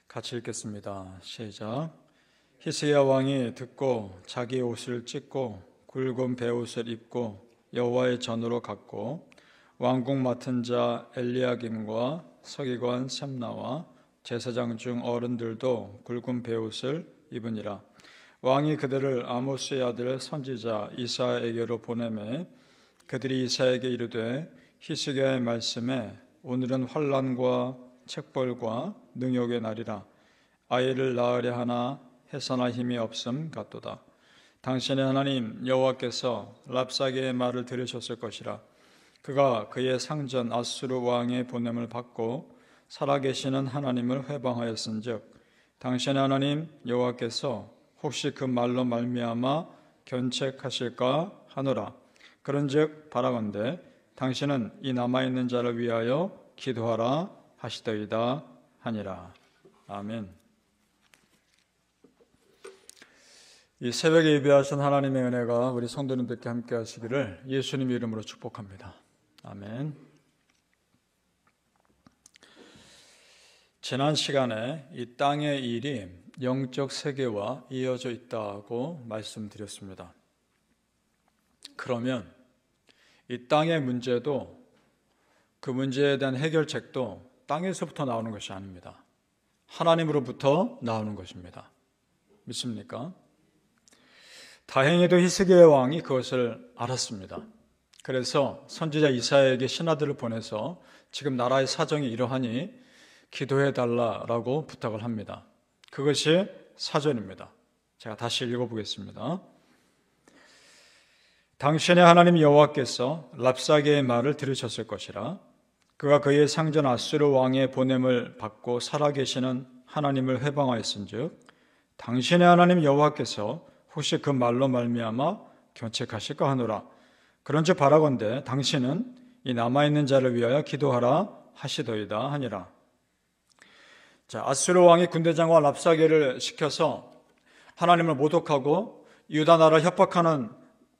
같이 읽겠습니다. 시작. 히스기야 왕이 듣고 자기 옷을 찢고 굵은 베옷을 입고 여호와의 전으로 갔고 왕궁 맡은 자 엘리야김과 서기관 셈나와 제사장 중 어른들도 굵은 베옷을 입으니라. 왕이 그들을 아모스의 아들 선지자 이사야에게로 보내매 그들이 이사야에게 이르되 히스기야의 말씀에 오늘은 환난과 책벌과 능욕의 날이라. 아이를 낳으려 하나 해서나 힘이 없음 같도다. 당신의 하나님 여호와께서 랍사게의 말을 들으셨을 것이라. 그가 그의 상전 아수르 왕의 보냄을 받고 살아계시는 하나님을 회방하였은즉 당신의 하나님 여호와께서 혹시 그 말로 말미암아 견책하실까 하노라. 그런즉 바라건대 당신은 이 남아있는 자를 위하여 기도하라 하시더이다 하니라. 아멘. 이 새벽에 예배하신 하나님의 은혜가 우리 성도님들께 함께 하시기를 예수님 이름으로 축복합니다. 아멘. 지난 시간에 이 땅의 일이 영적 세계와 이어져 있다고 말씀드렸습니다. 그러면 이 땅의 문제도 그 문제에 대한 해결책도 땅에서부터 나오는 것이 아닙니다. 하나님으로부터 나오는 것입니다. 믿습니까? 다행히도 히스기야 왕이 그것을 알았습니다. 그래서 선지자 이사야에게 신하들을 보내서 지금 나라의 사정이 이러하니 기도해달라고 부탁을 합니다. 그것이 사전입니다. 제가 다시 읽어보겠습니다. 당신의 하나님 여호와께서 랍사게의 말을 들으셨을 것이라. 그가 그의 상전 아수르 왕의 보냄을 받고 살아계시는 하나님을 회방하였은즉 당신의 하나님 여호와께서 혹시 그 말로 말미암아 견책하실까 하노라. 그런즉 바라건대 당신은 이 남아있는 자를 위하여 기도하라 하시더이다 하니라. 자, 아수르 왕이 군대장과 랍사게를 시켜서 하나님을 모독하고 유다 나라를 협박하는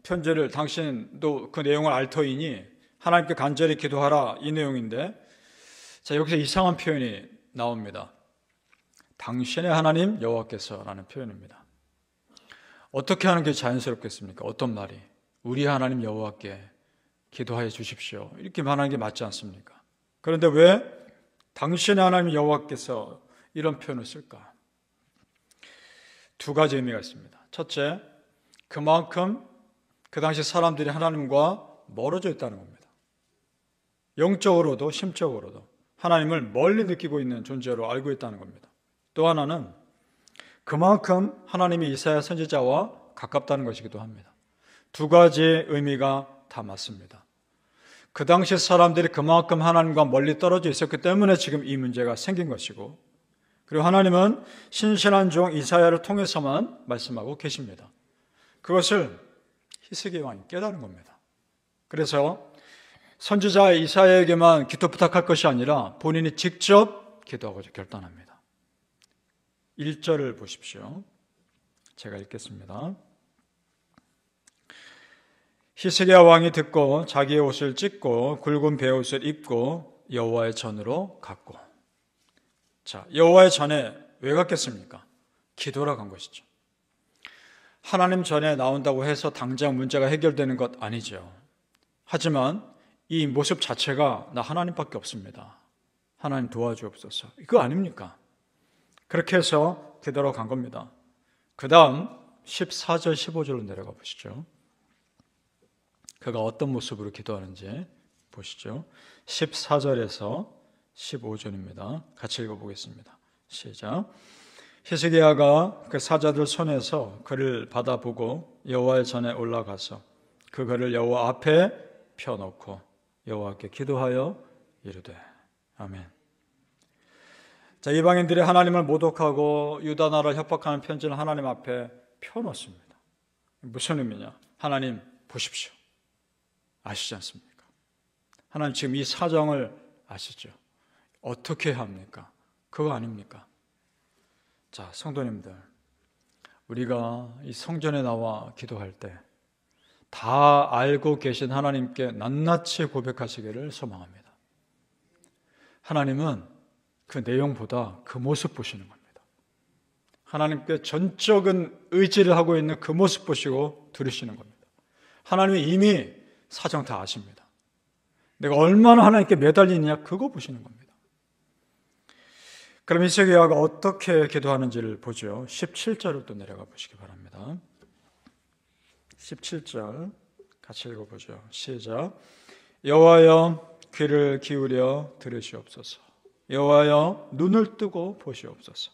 편지를 당신도 그 내용을 알 터이니 하나님께 간절히 기도하라 이 내용인데, 자, 여기서 이상한 표현이 나옵니다. 당신의 하나님 여호와께서라는 표현입니다. 어떻게 하는 게 자연스럽겠습니까? 어떤 말이? 우리 하나님 여호와께 기도하여 주십시오. 이렇게 말하는 게 맞지 않습니까? 그런데 왜 당신의 하나님 여호와께서 이런 표현을 쓸까? 두 가지 의미가 있습니다. 첫째, 그만큼 그 당시 사람들이 하나님과 멀어져 있다는 겁니다. 영적으로도 심적으로도 하나님을 멀리 느끼고 있는 존재로 알고 있다는 겁니다. 또 하나는 그만큼 하나님이 이사야 선지자와 가깝다는 것이기도 합니다. 두 가지 의미가 다 맞습니다. 그 당시 사람들이 그만큼 하나님과 멀리 떨어져 있었기 때문에 지금 이 문제가 생긴 것이고, 그리고 하나님은 신실한 종 이사야를 통해서만 말씀하고 계십니다. 그것을 히스기야 왕이 깨달은 겁니다. 그래서 선지자 이사야에게만 기도 부탁할 것이 아니라 본인이 직접 기도하고자 결단합니다. 1절을 보십시오. 제가 읽겠습니다. 히스기야 왕이 듣고 자기의 옷을 찢고 굵은 베옷을 입고 여호와의 전으로 갔고. 자, 여호와의 전에 왜 갔겠습니까? 기도라 간 것이죠. 하나님 전에 나온다고 해서 당장 문제가 해결되는 것 아니죠. 하지만 이 모습 자체가 나 하나님밖에 없습니다. 하나님 도와주옵소서. 이거 아닙니까? 그렇게 해서 기도로 간 겁니다. 그 다음 14절 15절로 내려가 보시죠. 그가 어떤 모습으로 기도하는지 보시죠. 14절에서 15절입니다. 같이 읽어보겠습니다. 시작. 히스기야가 그 사자들 손에서 그를 받아보고 여호와의 전에 올라가서 그 그를 여호와 앞에 펴놓고 여호와께 기도하여 이르되 아멘. 자, 이방인들이 하나님을 모독하고 유다 나라를 협박하는 편지를 하나님 앞에 펴놓습니다. 무슨 의미냐? 하나님 보십시오. 아시지 않습니까? 하나님 지금 이 사정을 아시죠? 어떻게 해야 합니까? 그거 아닙니까? 자, 성도님들, 우리가 이 성전에 나와 기도할 때 다 알고 계신 하나님께 낱낱이 고백하시기를 소망합니다. 하나님은 그 내용보다 그 모습 보시는 겁니다. 하나님께 전적인 의지를 하고 있는 그 모습 보시고 들으시는 겁니다. 하나님이 이미 사정 다 아십니다. 내가 얼마나 하나님께 매달리느냐 그거 보시는 겁니다. 그럼 히스기야가 어떻게 기도하는지를 보죠. 17절을 또 내려가 보시기 바랍니다. 17절 같이 읽어보죠. 시작. 여호와여 귀를 기울여 들으시옵소서. 여호와여 눈을 뜨고 보시옵소서.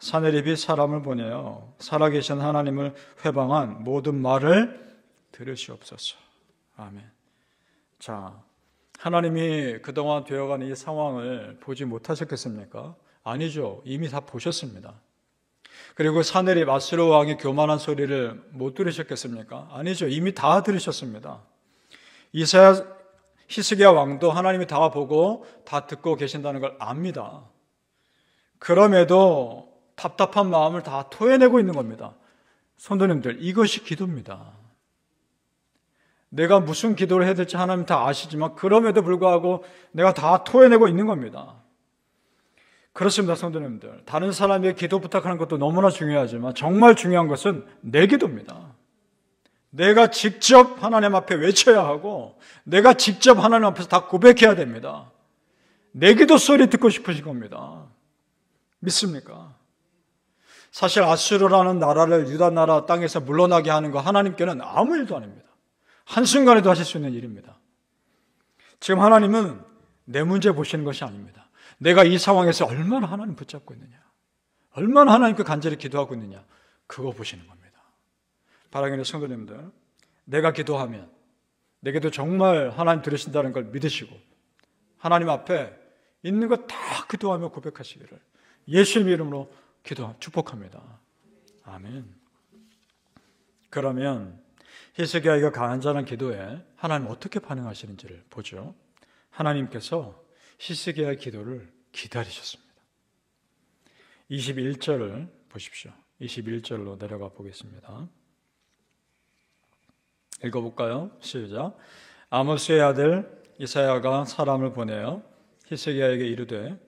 사내립이 사람을 보내어 살아계신 하나님을 회방한 모든 말을 들으시옵소서. 아멘. 자, 하나님이 그동안 되어가는 이 상황을 보지 못하셨겠습니까? 아니죠. 이미 다 보셨습니다. 그리고 사내립 아수르 왕의 교만한 소리를 못 들으셨겠습니까? 아니죠. 이미 다 들으셨습니다. 히스기야 왕도 하나님이 다 보고 다 듣고 계신다는 걸 압니다. 그럼에도 답답한 마음을 다 토해내고 있는 겁니다. 성도님들, 이것이 기도입니다. 내가 무슨 기도를 해야 될지 하나님 다 아시지만 그럼에도 불구하고 내가 다 토해내고 있는 겁니다. 그렇습니다, 성도님들. 다른 사람의 기도 부탁하는 것도 너무나 중요하지만 정말 중요한 것은 내 기도입니다. 내가 직접 하나님 앞에 외쳐야 하고 내가 직접 하나님 앞에서 다 고백해야 됩니다. 내 기도 소리 듣고 싶으신 겁니다. 믿습니까? 사실 아수르라는 나라를 유다 나라 땅에서 물러나게 하는 거 하나님께는 아무 일도 아닙니다. 한순간에도 하실 수 있는 일입니다. 지금 하나님은 내 문제 보시는 것이 아닙니다. 내가 이 상황에서 얼마나 하나님 붙잡고 있느냐, 얼마나 하나님께 간절히 기도하고 있느냐, 그거 보시는 겁니다. 사랑하는 성도님들, 내가 기도하면 내 기도 정말 하나님 들으신다는 걸 믿으시고 하나님 앞에 있는 거 다 기도하며 고백하시기를 예수님의 이름으로 축복합니다. 아멘. 그러면 히스기야가 간절한 기도에 하나님 어떻게 반응하시는지를 보죠. 하나님께서 히스기야의 기도를 기다리셨습니다. 21절을 보십시오. 21절로 내려가 보겠습니다. 읽어볼까요? 시작. 아모스의 아들 이사야가 사람을 보내어 히스기야에게 이르되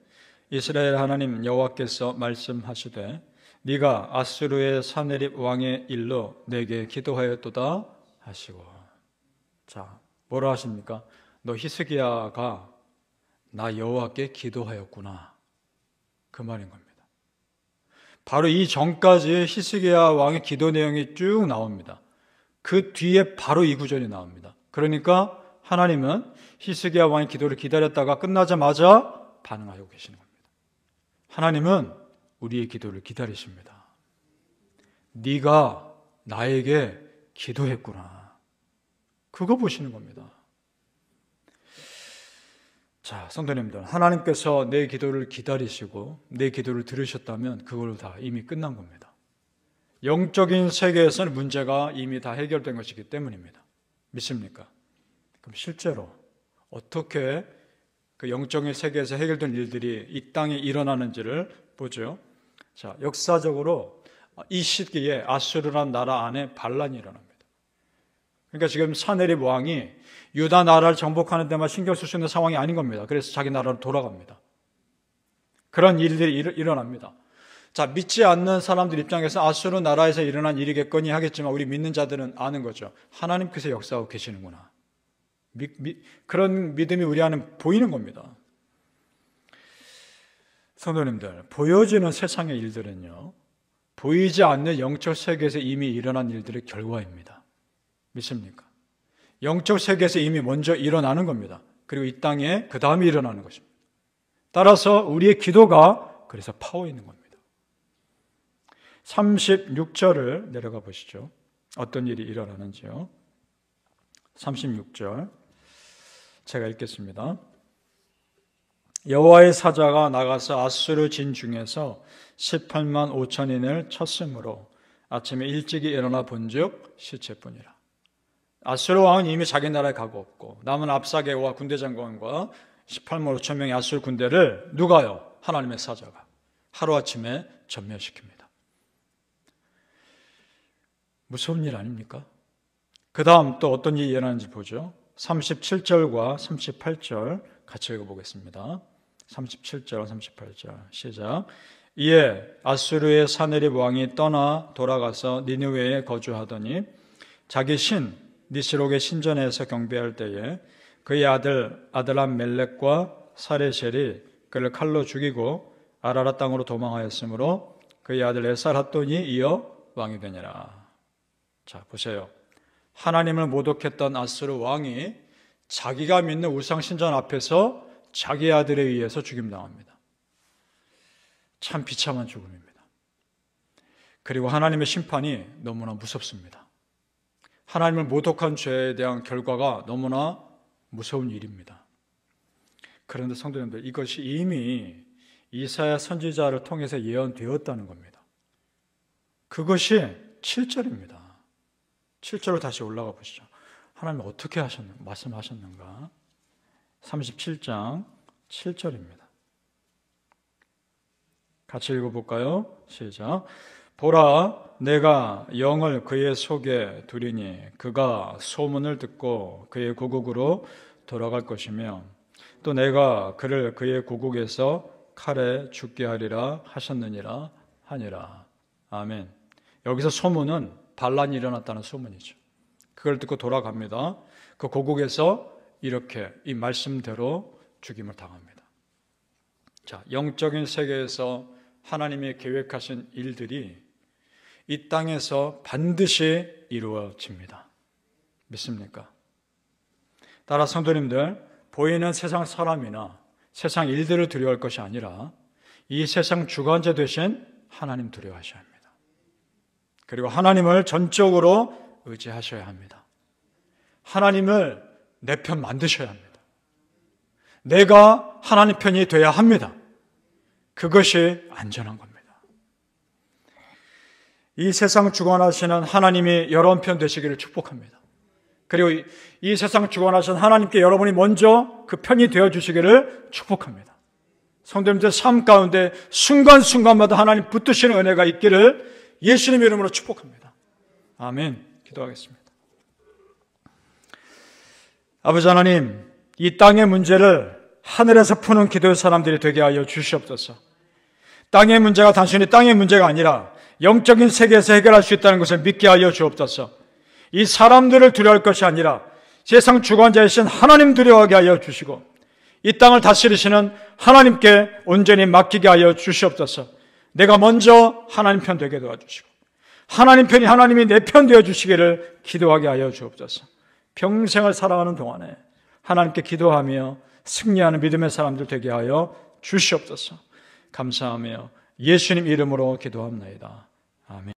이스라엘 하나님 여호와께서 말씀하시되 네가 아수르의 사내립 왕의 일로 내게 기도하였도다 하시고. 자, 뭐라 하십니까? 너 히스기야가 나 여호와께 기도하였구나, 그 말인 겁니다. 바로 이 전까지 히스기야 왕의 기도 내용이 쭉 나옵니다. 그 뒤에 바로 이 구절이 나옵니다. 그러니까 하나님은 히스기야 왕의 기도를 기다렸다가 끝나자마자 반응하고 계시는 겁니다. 하나님은 우리의 기도를 기다리십니다. 네가 나에게 기도했구나, 그거 보시는 겁니다. 자, 성도님들, 하나님께서 내 기도를 기다리시고 내 기도를 들으셨다면 그걸로 다 이미 끝난 겁니다. 영적인 세계에서는 문제가 이미 다 해결된 것이기 때문입니다. 믿습니까? 그럼 실제로 어떻게 그 영적인 세계에서 해결된 일들이 이 땅에 일어나는지를 보죠. 자, 역사적으로 이 시기에 아수르라는 나라 안에 반란이 일어납니다. 그러니까 지금 사내립 왕이 유다 나라를 정복하는 데만 신경 쓸 수 있는 상황이 아닌 겁니다. 그래서 자기 나라로 돌아갑니다. 그런 일들이 일어납니다. 자, 믿지 않는 사람들 입장에서 아수르 나라에서 일어난 일이겠거니 하겠지만 우리 믿는 자들은 아는 거죠. 하나님께서 역사하고 계시는구나. 그런 믿음이 우리 안에 보이는 겁니다. 성도님들, 보여지는 세상의 일들은요, 보이지 않는 영적 세계에서 이미 일어난 일들의 결과입니다. 믿습니까? 영적 세계에서 이미 먼저 일어나는 겁니다. 그리고 이 땅에 그 다음에 일어나는 것입니다. 따라서 우리의 기도가 그래서 파워 있는 겁니다. 36절을 내려가 보시죠. 어떤 일이 일어나는지요. 36절 제가 읽겠습니다. 여호와의 사자가 나가서 아수르 진 중에서 18만 5천인을 쳤으므로 아침에 일찍이 일어나 본즉 시체뿐이라. 아수르 왕은 이미 자기 나라에 가고 없고 남은 압사게와 군대 장관과 18만 5천 명의 아수르 군대를 누가요? 하나님의 사자가 하루아침에 전멸시킵니다. 무서운 일 아닙니까? 그 다음 또 어떤 일이 일어나는지 보죠. 37절과 38절 같이 읽어보겠습니다. 37절, 38절 시작. 이에 아수르의 사네립 왕이 떠나 돌아가서 니느웨에 거주하더니 자기 신 니스록의 신전에서 경배할 때에 그의 아들 아드람멜렉과 사레셀이 그를 칼로 죽이고 아라라 땅으로 도망하였으므로 그의 아들 에살핫돈이 이어 왕이 되니라. 자, 보세요. 하나님을 모독했던 아수르 왕이 자기가 믿는 우상신전 앞에서 자기 아들에 의해서 죽임당합니다. 참 비참한 죽음입니다. 그리고 하나님의 심판이 너무나 무섭습니다. 하나님을 모독한 죄에 대한 결과가 너무나 무서운 일입니다. 그런데 성도님들, 이것이 이미 이사야 선지자를 통해서 예언되었다는 겁니다. 그것이 7절입니다. 7절로 다시 올라가 보시죠. 하나님 어떻게 말씀하셨는가? 37장 7절입니다. 같이 읽어볼까요? 시작. 보라, 내가 영을 그의 속에 두리니 그가 소문을 듣고 그의 고국으로 돌아갈 것이며 또 내가 그를 그의 고국에서 칼에 죽게 하리라 하셨느니라 하니라. 아멘. 여기서 소문은 반란이 일어났다는 소문이죠. 그걸 듣고 돌아갑니다. 그 고국에서 이렇게 이 말씀대로 죽임을 당합니다. 자, 영적인 세계에서 하나님이 계획하신 일들이 이 땅에서 반드시 이루어집니다. 믿습니까? 따라 성도님들, 보이는 세상 사람이나 세상 일들을 두려워할 것이 아니라 이 세상 주관자 되신 하나님 두려워하셔야 합니다. 그리고 하나님을 전적으로 의지하셔야 합니다. 하나님을 내 편 만드셔야 합니다. 내가 하나님 편이 돼야 합니다. 그것이 안전한 겁니다. 이 세상 주관하시는 하나님이 여러분 편 되시기를 축복합니다. 그리고 이 세상 주관하시는 하나님께 여러분이 먼저 그 편이 되어주시기를 축복합니다. 성도님들 삶 가운데 순간순간마다 하나님 붙드시는 은혜가 있기를 예수님의 이름으로 축복합니다. 아멘. 기도하겠습니다. 아버지 하나님, 이 땅의 문제를 하늘에서 푸는 기도의 사람들이 되게 하여 주시옵소서. 땅의 문제가 단순히 땅의 문제가 아니라 영적인 세계에서 해결할 수 있다는 것을 믿게 하여 주옵소서. 이 사람들을 두려워할 것이 아니라 세상 주관자이신 하나님 두려워하게 하여 주시고 이 땅을 다스리시는 하나님께 온전히 맡기게 하여 주시옵소서. 내가 먼저 하나님 편 되게 도와주시고 하나님 편이 하나님이 내 편 되어주시기를 기도하게 하여 주옵소서. 평생을 살아가는 동안에 하나님께 기도하며 승리하는 믿음의 사람들 되게 하여 주시옵소서. 감사하며 예수님 이름으로 기도합니다. 아멘.